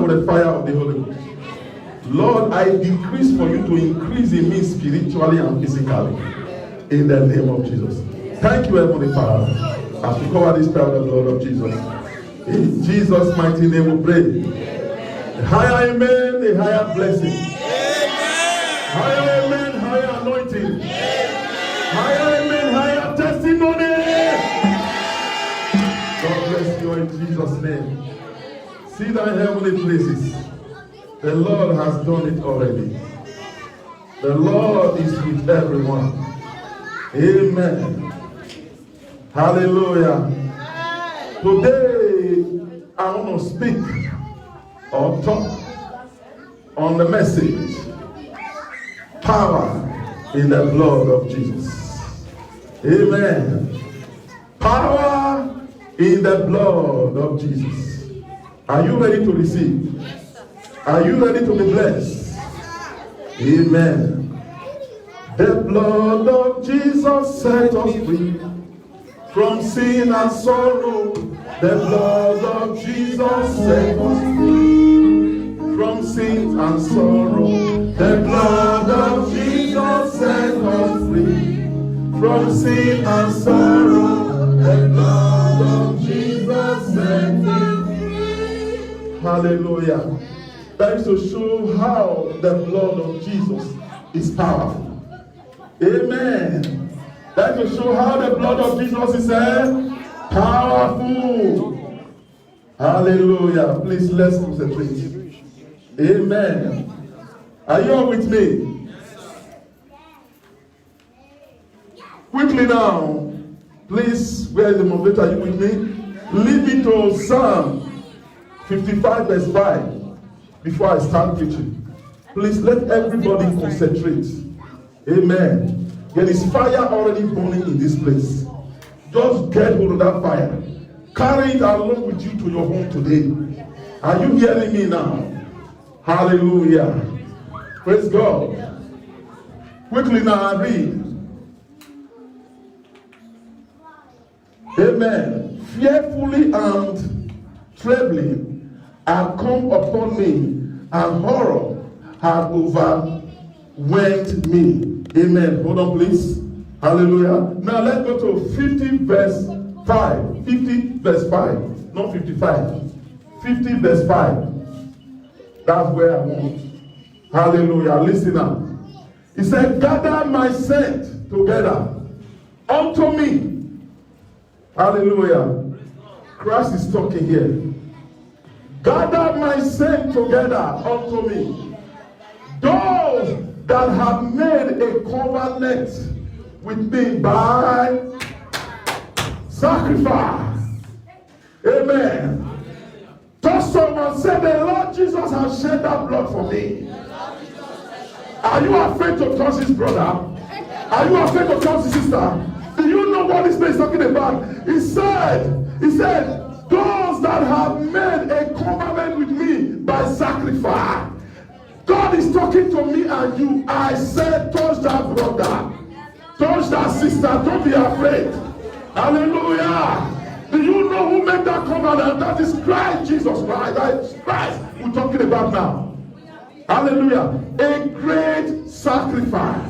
now with the fire of the Holy Ghost. Lord, I decrease for you to increase in me spiritually and physically. In the name of Jesus. Thank you, Heavenly Father, as we cover this prayer with the blood of Jesus. In Jesus' mighty name we pray. A higher amen, a higher blessing. Higher amen, higher anointing. Higher amen, higher testimony. God bless you in Jesus' name. See thy heavenly places. The Lord has done it already. The Lord is with everyone. Amen. Hallelujah. Today, I want to speak or talk on the message, power in the blood of Jesus. Amen. Power in the blood of Jesus. Are you ready to receive? Are you ready to be blessed? Amen. The blood of Jesus set us free from sin and sorrow. The blood of Jesus set us free from sin and sorrow. The blood of Jesus set us free from sin and sorrow. The blood of Jesus set us free. Hallelujah. That is to show how the blood of Jesus is powerful. Amen. That is to show how the blood of Jesus is powerful. Hallelujah. Please let's concentrate. Amen. Are you all with me? Quickly now. Please, where is the moderator? Are you with me? Lead me to Psalm 55 verse 5. Before I start preaching, please let everybody concentrate. Amen. There is fire already burning in this place. Just get hold of that fire. Carry it along with you to your home today. Are you hearing me now? Hallelujah. Praise God. Quickly now, I read. Amen. Fearfully and trembling have come upon me, and horror have overwhelmed me. Amen. Hold on, please. Hallelujah. Now let's go to 50 verse 5. 50 verse 5. Not 55. 50 verse 5. That's where I want. Hallelujah. Listen now. He said, gather my saints together unto me. Hallelujah. Christ is talking here. Gather my saints together unto me. Those that have made a covenant with me by sacrifice. Amen. Touch someone, say, the Lord Jesus has shed that blood for me. Are you afraid to touch his brother? Are you afraid to touch his sister? Do you know what this man is talking about? He said, those that have made a covenant with me by sacrifice. God is talking to me and you. I said, touch that brother. Touch that sister. Don't be afraid. Hallelujah. Do you know who made that covenant? That is Christ Jesus Christ. That is Christ we're talking about now. Hallelujah. A great sacrifice.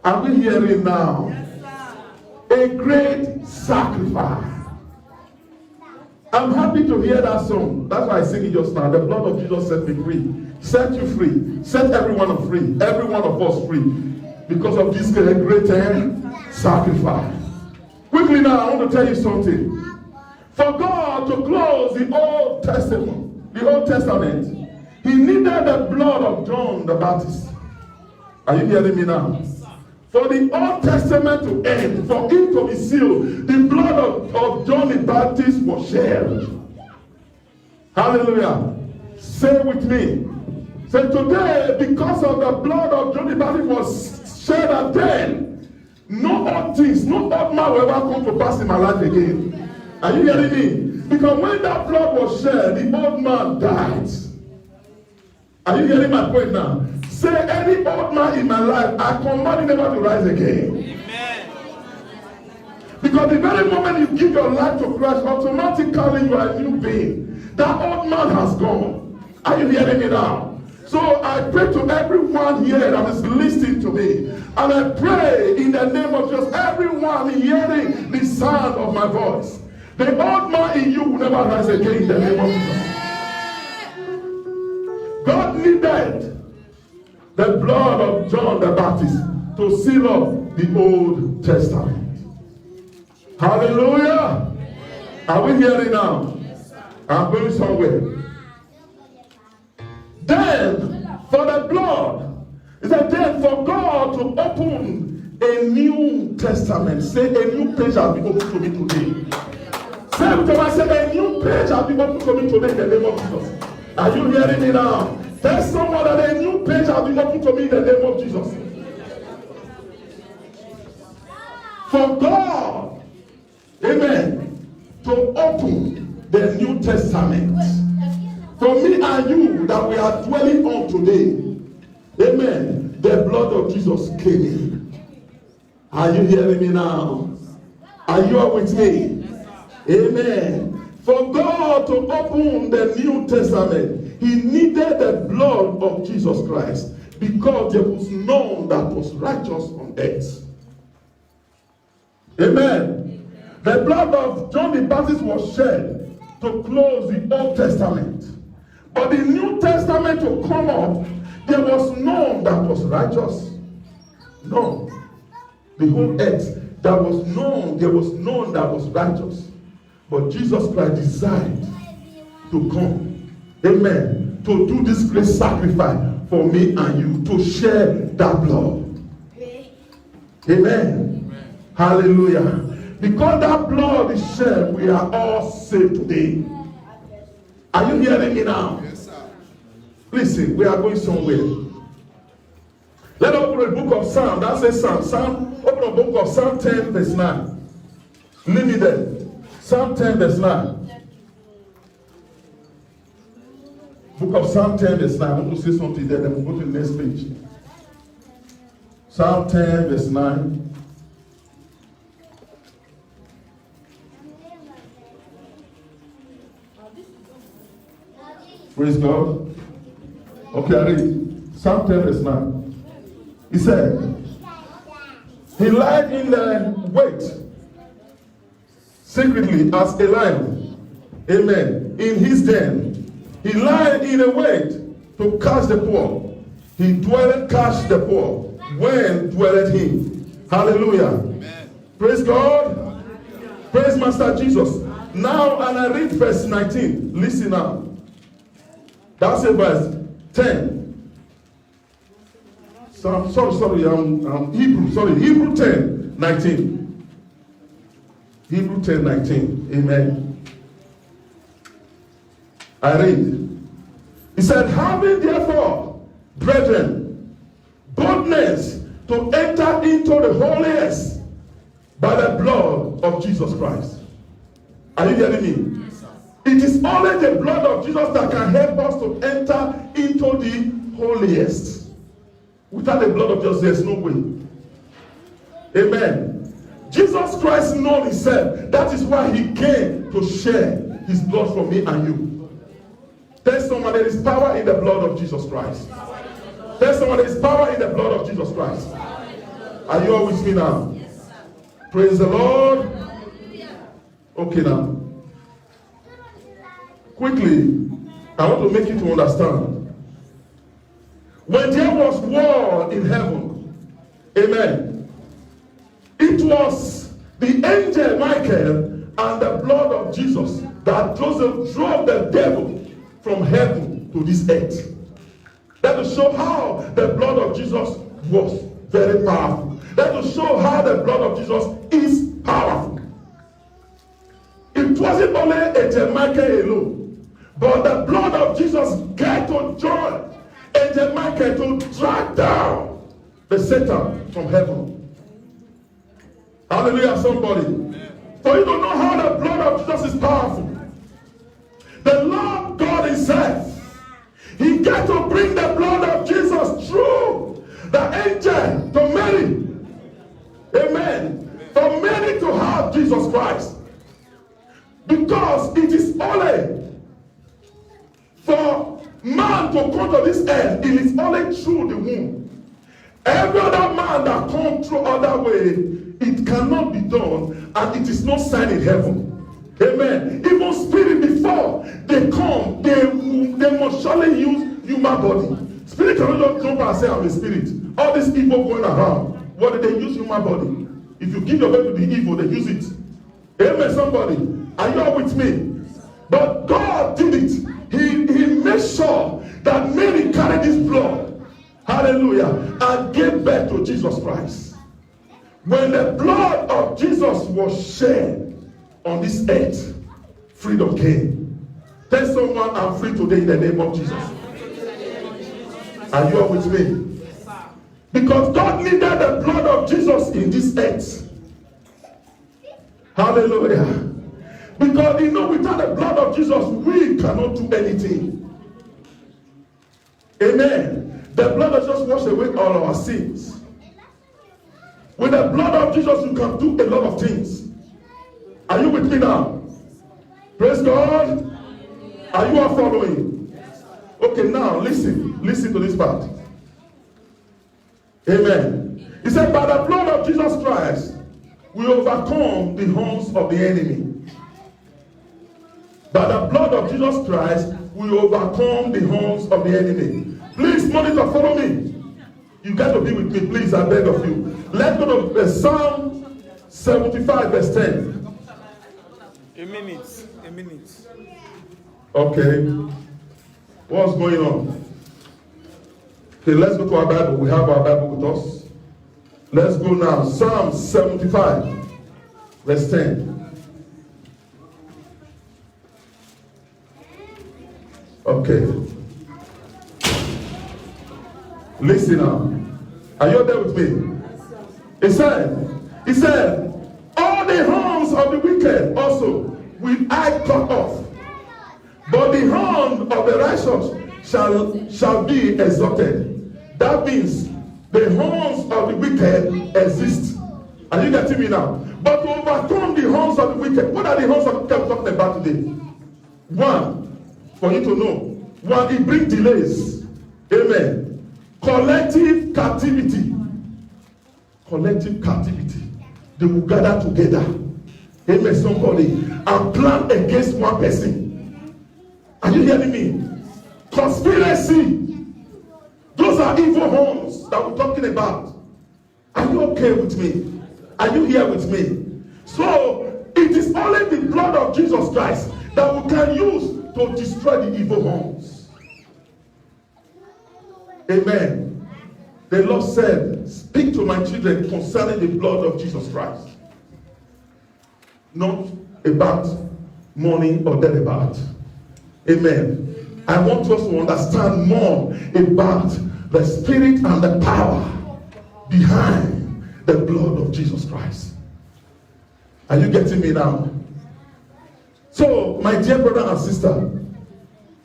Are we hearing now? A great sacrifice. I'm happy to hear that song. That's why I sing it just now. The blood of Jesus set me free. Set you free. Set everyone free. Every one of us free. Because of this great sacrifice. Quickly now, I want to tell you something. For God to close the Old Testament, he needed the blood of John the Baptist. Are you hearing me now? For the Old Testament to end, for it to be sealed, the blood of John the Baptist was shed. Hallelujah. Say with me. Say, today, because of the blood of John the Baptist was shed at then, no odd things, no odd man will ever come to pass in my life again. Are you hearing me? Because when that blood was shed, the old man died. Are you hearing my point now? Say, any old man in my life, I command him never to rise again. Amen. Because the very moment you give your life to Christ, automatically you are a new being. That old man has gone. Are you hearing me now? So I pray to everyone here that is listening to me. And I pray in the name of Jesus, everyone hearing the sound of my voice. The old man in you will never rise again in the name of Jesus. God needed the blood of John the Baptist to seal up the Old Testament. Hallelujah. Are we hearing now? I'm going somewhere. Then, for the blood, it said, then for God to open a new testament. Say, a new page has been opened to me today. Say to me, say, a new page has been opened to me today in the name of Jesus. Are you hearing me now? Tell someone that a new page has been opened to me in the name of Jesus. For God, amen, to open the New Testament. For me and you that we are dwelling on today, amen, the blood of Jesus came in. Are you hearing me now? Are you all with me? Amen. For God to open the New Testament, he needed the blood of Jesus Christ, because there was none that was righteous on earth. Amen. The blood of John the Baptist was shed to close the Old Testament. But the New Testament to come up, there was none that was righteous. None. The whole earth, there was none that was righteous. But Jesus Christ decided to come, amen, to do this great sacrifice for me and you, to share that blood. Amen. Hallelujah. Because that blood is shed, we are all saved today. Are you hearing me now? Yes, sir. Listen, we are going somewhere. Let us open the book of Psalm. That says Psalm. Open the book of Psalm 10, verse 9. Leave me there. Psalm 10, verse 9. Book of Psalm 10, verse 9. I want to say something there, then we'll go to the next page. Psalm 10, verse 9. Praise God. Okay, I read. Psalm 10, verse 9. He said, he lied in the wait secretly as a lion. Amen. In his den. He lied in a wait to catch the poor. He dwelleth catch the poor. When dwelleth he? Hallelujah. Amen. Praise God. Praise Master Jesus. Now, and I read verse 19. Listen now. That's a verse 10. Hebrew 10, 19. Hebrew 10, 19. Amen. I read. He said, having therefore, brethren, boldness to enter into the holiest by the blood of Jesus Christ. Are you hearing me? It is only the blood of Jesus that can help us to enter into the holiest. Without the blood of Jesus, there's no way. Amen. Jesus Christ knows himself. That is why he came to share his blood for me and you. Tell someone there is power in the blood of Jesus Christ. Tell someone there is power in the blood of Jesus Christ. Are you all with me now? Praise the Lord. Okay now. Quickly, I want to make you to understand. When there was war in heaven, amen, it was the angel Michael and the blood of Jesus that Joseph drove the devil from heaven to this earth. That will show how the blood of Jesus was very powerful. That will show how the blood of Jesus is powerful. It wasn't only angel Michael alone. But the blood of Jesus got to join angel Michael to drag down the Satan from heaven. Hallelujah, somebody. For you don't know how the blood of Jesus is powerful. The Lord God himself, he got to bring the blood of Jesus through the angel to Mary. Amen. For Mary to have Jesus Christ. Because it is only man to come to this earth, it is only through the womb. Every other man that comes through other way, it cannot be done, and it is not signed in heaven. Amen. Even spirit, before they come, they must surely use human body. Spirit cannot just jump and say, I'm a spirit. All this evil going around, what did they use human body? If you give your body to the evil, they use it. Amen, somebody. Are you all with me? But God did it. He made sure that Mary carried this blood. Hallelujah. And gave birth to Jesus Christ. When the blood of Jesus was shed on this earth, freedom came. Tell someone, I'm free today in the name of Jesus. Are you all with me? Because God needed the blood of Jesus in this earth. Hallelujah. Because you know, without the blood of Jesus, we cannot do anything. Amen. The blood of Jesus washes away all our sins. With the blood of Jesus, you can do a lot of things. Are you with me now? Praise God. Are you all following? Okay, now listen. Listen to this part. Amen. He said, by the blood of Jesus Christ, we overcome the horns of the enemy. By the blood of Jesus Christ, we overcome the horns of the enemy. Please, monitor, follow me. You got to be with me, please, I beg of you. Let's go to Psalm 75, verse 10. A minute. Okay. What's going on? Okay, let's go to our Bible. We have our Bible with us. Let's go now. Psalm 75, verse 10. Okay. Listen now. Are you there with me? He said, all the horns of the wicked also will I cut off, but the horn of the righteous shall be exalted. That means the horns of the wicked exist. Are you getting me now? But to overcome the horns of the wicked, what are the horns of the wicked we're talking about today? One, for you to know. One, it brings delays. Amen. Collective captivity. Collective captivity. They will gather together. Amen, somebody. And plan against one person. Are you hearing me? Conspiracy. Those are evil horns that we're talking about. Are you okay with me? Are you here with me? So, it is only the blood of Jesus Christ that we can use to destroy the evil horns. Amen. The Lord said, speak to my children concerning the blood of Jesus Christ. Not about money or thereabout. Amen. I want us to understand more about the spirit and the power behind the blood of Jesus Christ. Are you getting me now? So, my dear brother and sister,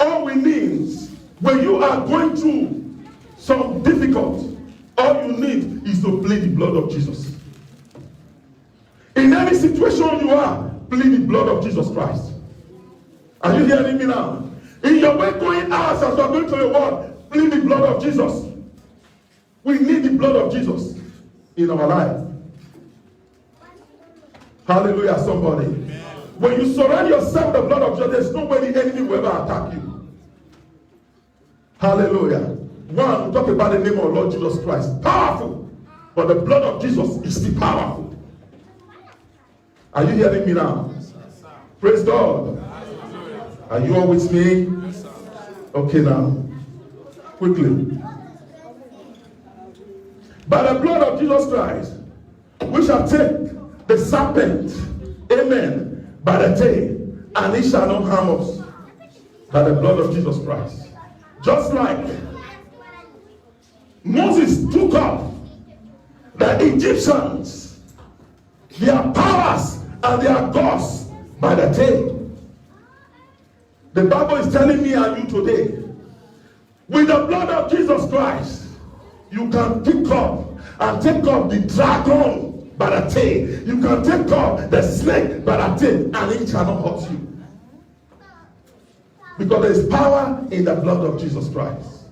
all we need, when you are going through some difficult, all you need is to plead the blood of Jesus. In any situation you are, plead the blood of Jesus Christ. Are you hearing me now? In your way going out as you are going to the world, plead the blood of Jesus. We need the blood of Jesus in our life. Hallelujah, somebody. Amen. When you surround yourself with the blood of Jesus, there's no way the enemy will ever attack you. Hallelujah. One, we talk about the name of Lord Jesus Christ. Powerful. But the blood of Jesus is still powerful. Are you hearing me now? Praise God. Are you all with me? Okay now. Quickly. By the blood of Jesus Christ, we shall take the serpent, amen, by the tail, and it shall not harm us. By the blood of Jesus Christ. Just like Moses took up the Egyptians, their powers and their gods by the tail. The Bible is telling me and you today, with the blood of Jesus Christ, you can pick up and take up the dragon by the tail. You can take up the snake by the tail, and it shall not hurt you. Because there is power in the blood of Jesus Christ.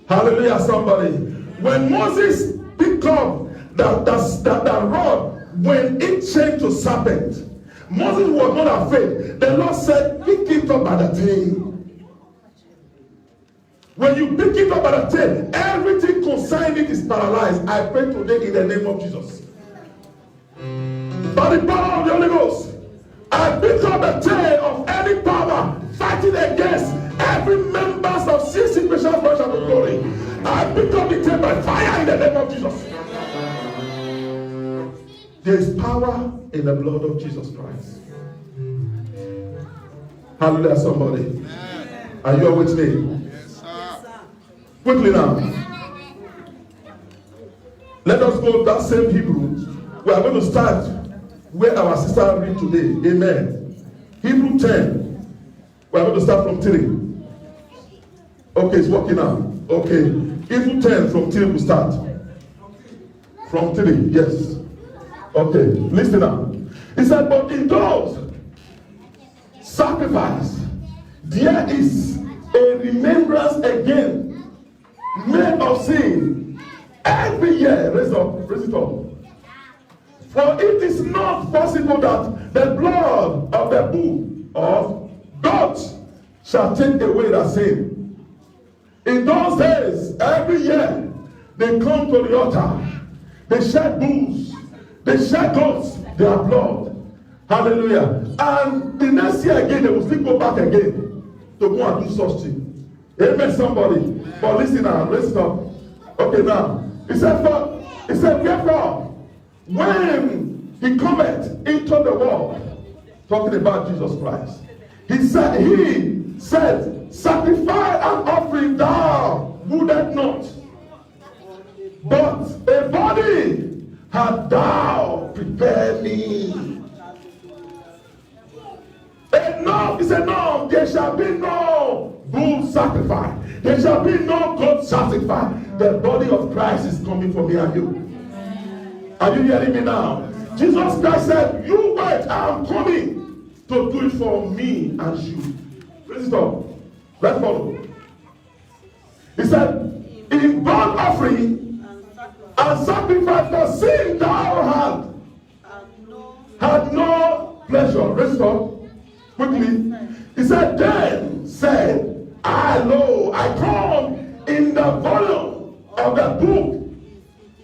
Hallelujah, somebody. When Moses picked up that rod, when it changed to serpent, Moses was not afraid. The Lord said, pick it up by the tail. When you pick it up by the tail, everything concerning it is paralyzed. I pray today in the name of Jesus. By the power of the Holy Ghost, I pick up the tail of any power fighting against every members of CC Special Branch of Glory. I pick up the tail by fire in the name of Jesus. There is power in the blood of Jesus Christ. Hallelujah, somebody. Are you all with me? Yes, sir. Quickly now. Let us go that same Hebrew. We are going to start where our sister read today. Amen. Hebrew 10. We are going to start from 3. Okay, it's working now. Okay. Hebrew 10 from 3 we start. From 3, yes. Okay, listen now. He said, but in those sacrifice, there is a remembrance again made of sin every year. Raise it up. For it is not possible that the blood of the bull of goats shall take away the sin. In those days, every year, they come to the altar. They shed bulls. They shed goats, their blood. Hallelujah. And the next year again, they will still go back again to go and do such thing. Amen, somebody. But listen now, listen up. Okay, now. He said, wherefore, when he cometh into the world, talking about Jesus Christ, he said, sacrifice and offering thou wouldest not, but a body had thou prepared me. Enough is enough. There shall be no bull sacrifice. There shall be no goat sacrifice. The body of Christ is coming for me and you. Are you hearing me now? Jesus Christ said, you wait, I am coming to do it for me and you. Raise it up. Let's follow. He said, in burnt offering and sacrifice for sin thou had no pleasure. Raise it up. Quickly. He said, then said, I come in the volume of the book.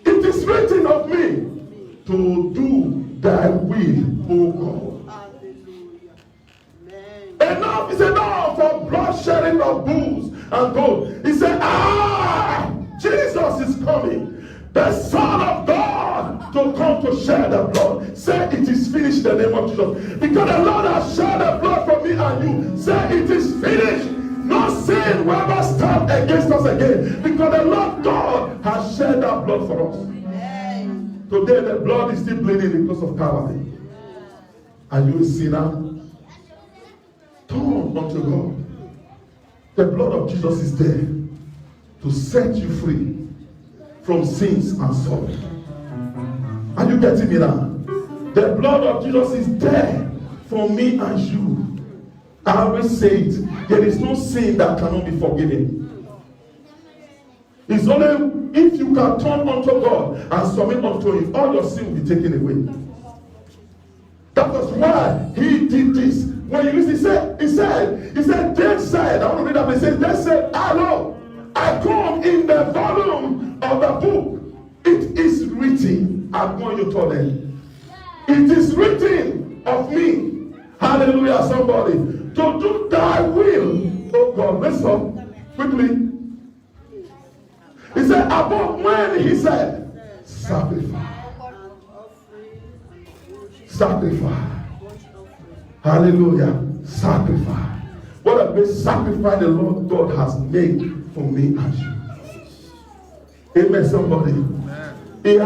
It is written of me to do thy will, O God. Enough is enough for bloodshedding of bulls and goats. He said, Jesus is coming, the Son of God, to come to shed the blood. Say it is finished in the name of Jesus. Because the Lord has shed the blood for me and you. Say it is finished. No sin will ever stand against us again. Because the Lord God has shed that blood for us. Amen. Today the blood is still bleeding because of Calvary. Are you a sinner? Turn unto God. The blood of Jesus is there to set you free from sins and sorrow. Are you getting me now? The blood of Jesus is there for me and you. I always say it. There is no sin that cannot be forgiven. It's only if you can turn unto God and submit unto Him, all your sin will be taken away. That was why He did this. When you listen, he said, they said, I want to read that, he said, they said, I come in the volume of the book. It is written. I'm going to tell them. It is written of me. Hallelujah, somebody. To do thy will, oh God. Listen quickly. He said, above when he said, sacrifice. Sacrifice. Hallelujah. Sacrifice. What a great sacrifice the Lord God has made for me and you. Amen, somebody. If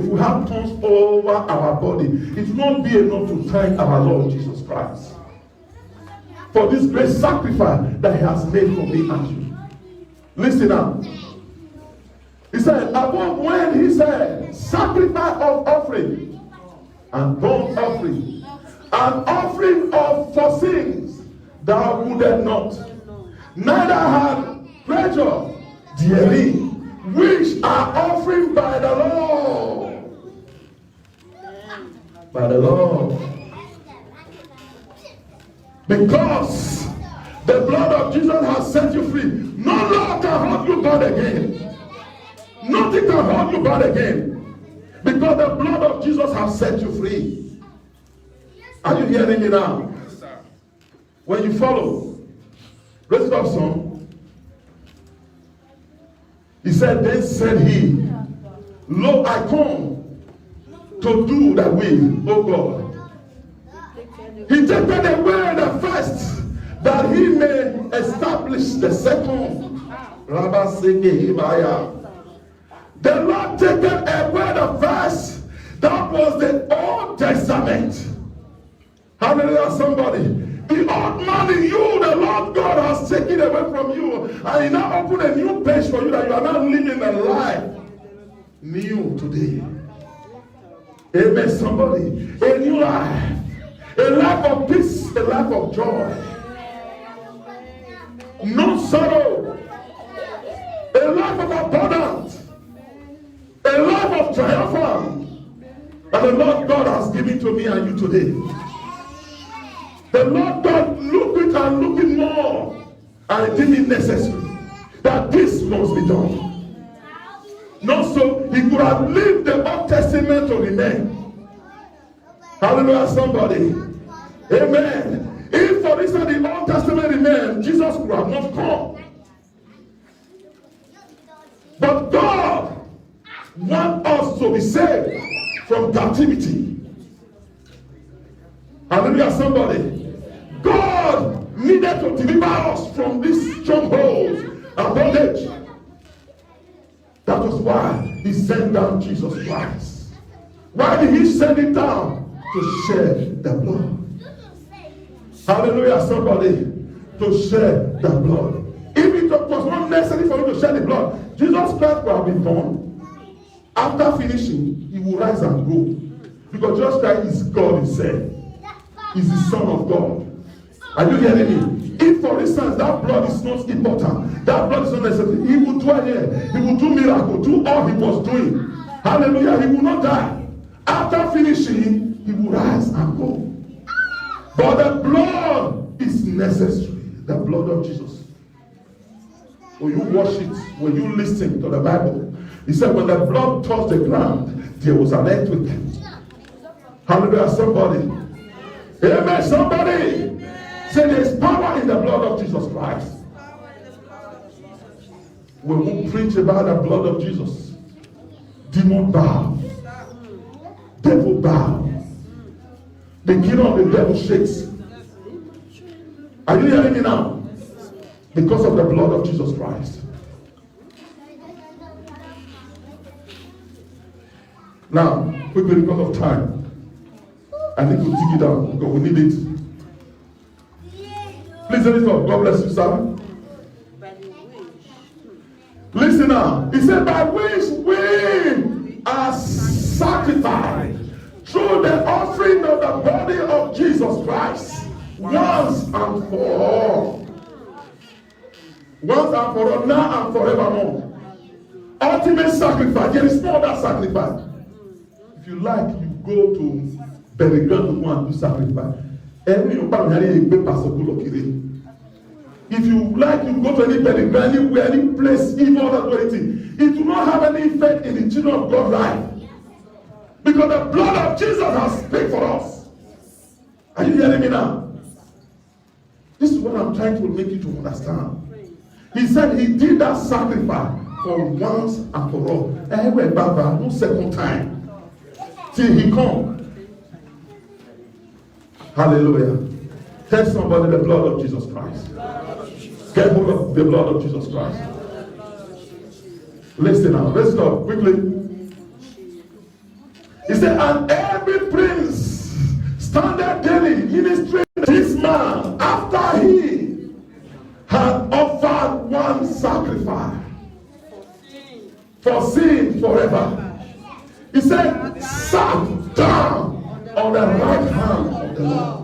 we have tongues over our body, it will not be enough to thank our Lord Jesus Christ for this great sacrifice that He has made for me and you. Listen now. He said, above when he said, sacrifice of offering and burnt offering, an offering of for sins, thou wouldest not, neither had pleasure therein, which are offered by the Lord. By the Lord. Because the blood of Jesus has set you free. No law can hold you bound again. Nothing can hold you bound again. Because the blood of Jesus has set you free. Are you hearing me now? Yes, sir. When you follow, raise it up some. He said, then said he, lo, I come to do thy will, O God. He taketh away the first, that he may establish the second. The Lord taketh away the first. That was the Old Testament. Hallelujah, somebody. The old man in you, the Lord God has taken away from you. And he now opened a new page for you that you are now living a life new today. Amen, somebody. A new life. A life of peace, a life of joy. No sorrow. A life of abundance. A life of triumphant. And the Lord God has given to me and you today. The Lord God looking and looking more and deemed it necessary that this must be done. Not so he could have lived the Old Testament to remain. Hallelujah, somebody. Amen. If for instance the Old Testament remained, Jesus could have not come. But God wants us to be saved from captivity. Hallelujah, somebody. God needed to deliver us from these strongholds and bondage. That was why he sent down Jesus Christ. Why did he send him down? To shed the blood. Hallelujah, somebody. To shed the blood. If it was not necessary for him to shed the blood, Jesus Christ would have been born. After finishing, he will rise and go. Because Jesus Christ is God himself. He's the Son of God. Are you hearing me? If, for instance, that blood is not important, that blood is not necessary, he will dwell here. He will do miracles, do all he was doing. Hallelujah. He will not die. After finishing, he will rise and go. But the blood is necessary. The blood of Jesus. When you watch it, when you listen to the Bible, he said when the blood touched the ground, there was an earthquake. Hallelujah, somebody. Amen, somebody. Say there's power in the blood of Jesus Christ. When we preach about the blood of Jesus, demon bow, devil bow. The kingdom of the devil shakes. Are you hearing me now? Because of the blood of Jesus Christ. Now, quickly because of time, I need to dig it out because we need it. Please let it up. God bless you, sir. Listen now. He said, by which we are sanctified through the offering of the body of Jesus Christ once and for all. Once and for all, now and forevermore. Ultimate sacrifice. There is no other sacrifice. If you like, you go to bury ground to go and do sacrifice. If you like, you go to any bury ground, anywhere, any place, evil or anything. It will not have any effect in the children of God's life. Because the blood of Jesus has paid for us. Are you hearing me now? This is what I'm trying to make you to understand. He said he did that sacrifice for once and for all. No second time. Till he come. Hallelujah. Tell somebody the blood of Jesus Christ. Get hold of the blood of Jesus Christ. Listen now. Let's stop quickly. He said, and every prince standeth daily in his strength. This man, after he had offered one sacrifice for sin forever, he said, sat down on the right hand of the Lord.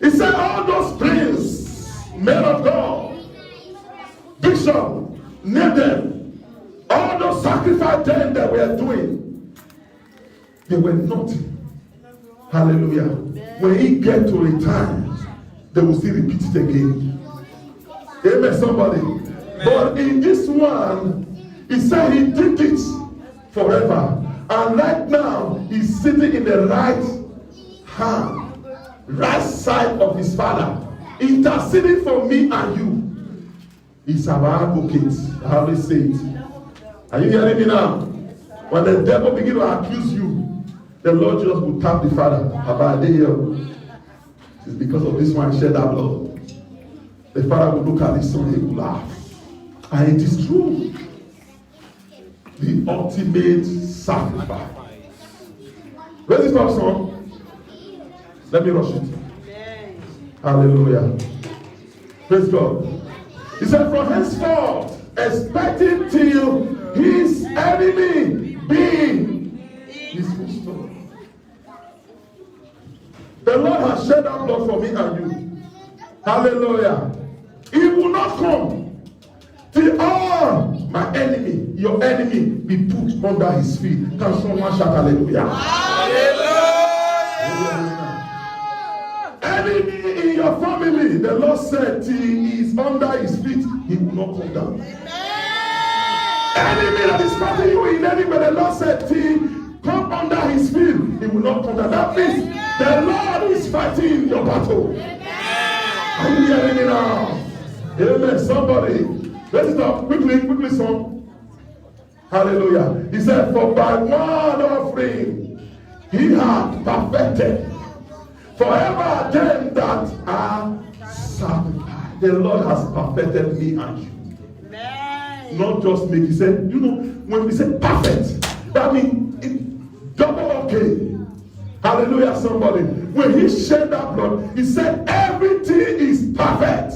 He said all those priests, men of God, bishop, name them, all those sacrifice them that we are doing, they were nothing. Hallelujah. When he get to retire, they will still repeat it again. Amen, somebody. But in this one, he said he did it forever. And right now, he's sitting in the right hand, right side of his Father, interceding for me and you. He's our advocate. I always say it. Are you hearing me now? When the devil begins to accuse you, the Lord just will tap the Father. About a day here. It's because of this one shed that blood. The Father will look at his son, he will laugh. And it is true. The ultimate sacrifice. Where's this top song? Let me rush it. Hallelujah. Praise God. He said, from henceforth, expecting till his enemy be his footstool. The Lord has shed out blood for me and you. Hallelujah. He will not come till all my enemy, your enemy, be put under his feet. Can someone shout hallelujah? Hallelujah. Enemy in your family, the Lord said, till he is under his feet, he will not come down. Enemy that is fighting you in any way, the Lord said, till come under his feet, he will not come down. That means the Lord is fighting your battle. Are you hearing me now? Amen. Somebody, let's stop quickly, son. Hallelujah. He said, for by one offering he had perfected forever them that are sanctified. The Lord has perfected me and you. Amen. Not just me. He said, you know, when we say perfect, that means it's double okay. Hallelujah, somebody. When he shed that blood, he said everything is perfect.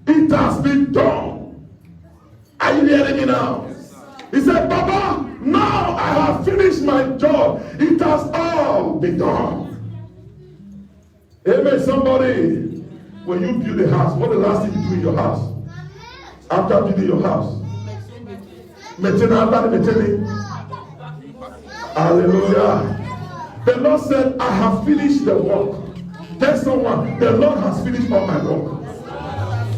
It has been done. Are you hearing me now? He said, Baba, now I have finished my job. It has all been done. Amen, somebody. When you build a house, what the last thing you do in your house? After building your house? Maintaining. Hallelujah. The Lord said, I have finished the work. Tell someone, the Lord has finished all my work.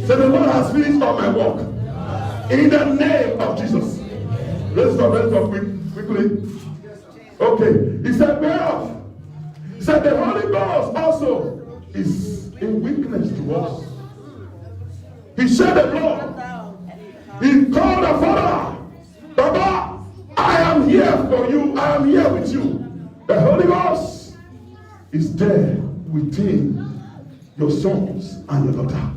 Say, the Lord has finished all my work. In the name of Jesus. Let's go quickly. Okay. He said, whereof? He said, the Holy Ghost also is a witness to us. He shed the blood. He called the Father. Baba, I am here for you. I am here with you. The Holy Ghost is there within your sons and your daughter.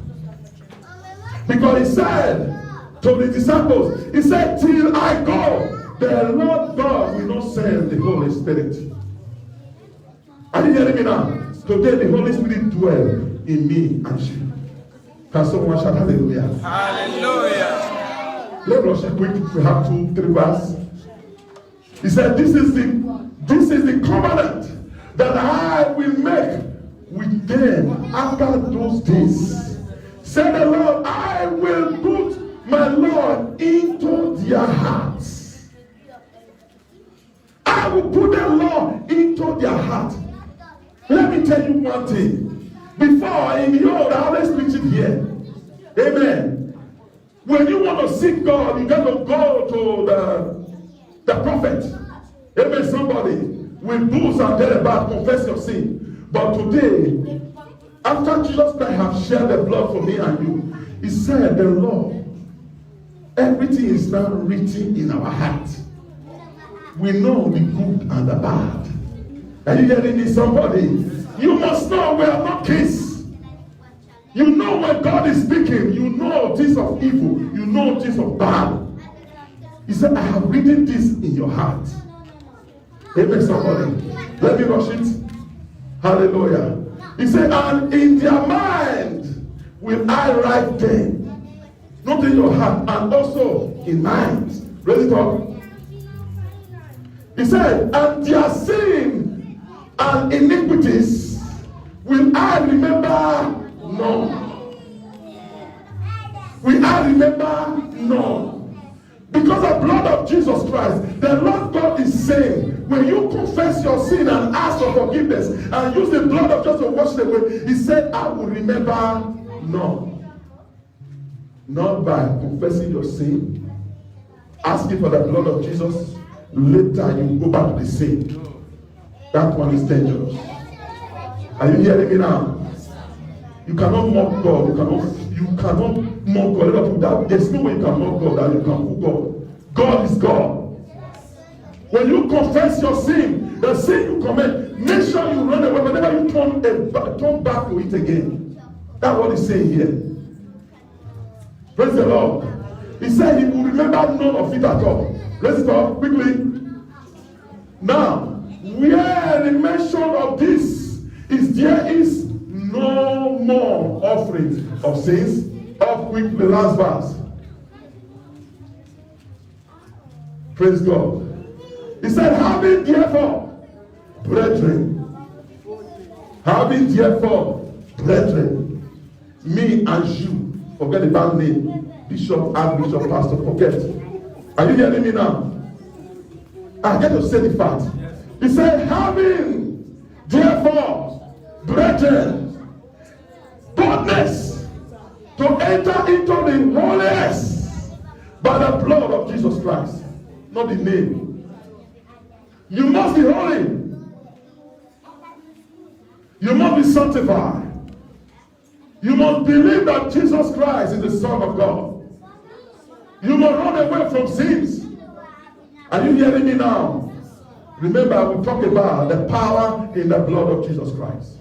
Because he said to the disciples, he said, till I go, the Lord God will not send the Holy Spirit. Are you hearing me now? Today the Holy Spirit dwells in me and you. Can someone shout hallelujah? Hallelujah. Let us check quick. We have 2-3 verses. He said, this is the covenant that I will make with them after those days. Said the Lord, I will put my law into their hearts. I will put the law into their heart. Let me tell you one thing. Before, in the old, I always preach it here. Amen. When you want to seek God, you got to go to the prophet. Amen. Somebody with bulls and thereabout confess your sin. But today, after Jesus Christ has shed the blood for me and you, he said, the Lord, everything is now written in our heart. We know the good and the bad. Are you hearing me, somebody? You must know we are not kids. You know when God is speaking, you know things of evil, you know things of bad. He said, I have written this in your heart. Amen, somebody. Let me rush it. Hallelujah. He said, and in their mind will I write them. Not in your heart, and also in mind. Ready to talk? He said, and their sin and iniquities will I I remember none. Will I remember none? Because the blood of Jesus Christ, the Lord God is saying, when you confess your sin and ask for forgiveness and use the blood of Jesus to wash it away, He said, I will remember none. Not by confessing your sin, asking for the blood of Jesus, later you go back to the sin. That one is dangerous. Are you hearing me now? You cannot mock God. You cannot mock God. There's no way you can mock God that you can mock God. God is God. When you confess your sin, the sin you commit, make sure you run away whenever you turn back to it again. That's what He's saying here. Praise the Lord. He said He will remember none of it at all. Let's stop quickly. Now, where the mention of this is, there is no more offering of sins, of which the last verse. Praise God. He said, having therefore, brethren, me and you, forget the bad name, Bishop, Archbishop, Pastor, forget. Are you hearing me now? I get to say the fact. He said, having therefore, brethren, boldness to enter into the holiest by the blood of Jesus Christ, not the name. You must be holy. You must be sanctified. You must believe that Jesus Christ is the Son of God. You must run away from sins. Are you hearing me now? Remember, we talk about the power in the blood of Jesus Christ.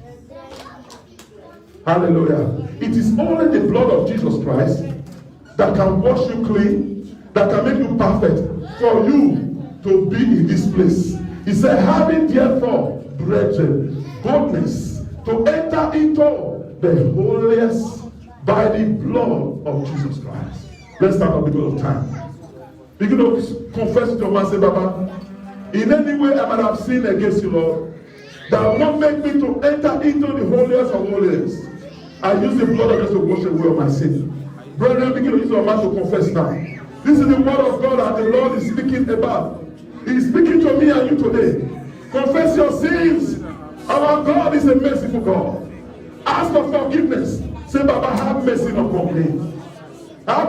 Hallelujah. It is only the blood of Jesus Christ that can wash you clean, that can make you perfect, for you to be in this place. He said, having therefore, brethren, boldness to enter into the holiest by the blood of Jesus Christ. Let's start up because of time. Begin to confess to your man, say, Baba, in any way I might have sinned against you, Lord, that won't make me to enter into the holiest of holiest. I use the blood of Jesus to wash away all my sin. Brethren, begin to use your mouth to confess now. This is the word of God that the Lord is speaking about. He is speaking to me and you today. Confess your sins. Our God is a merciful God. Ask for forgiveness. Say, Baba, have mercy upon me. Have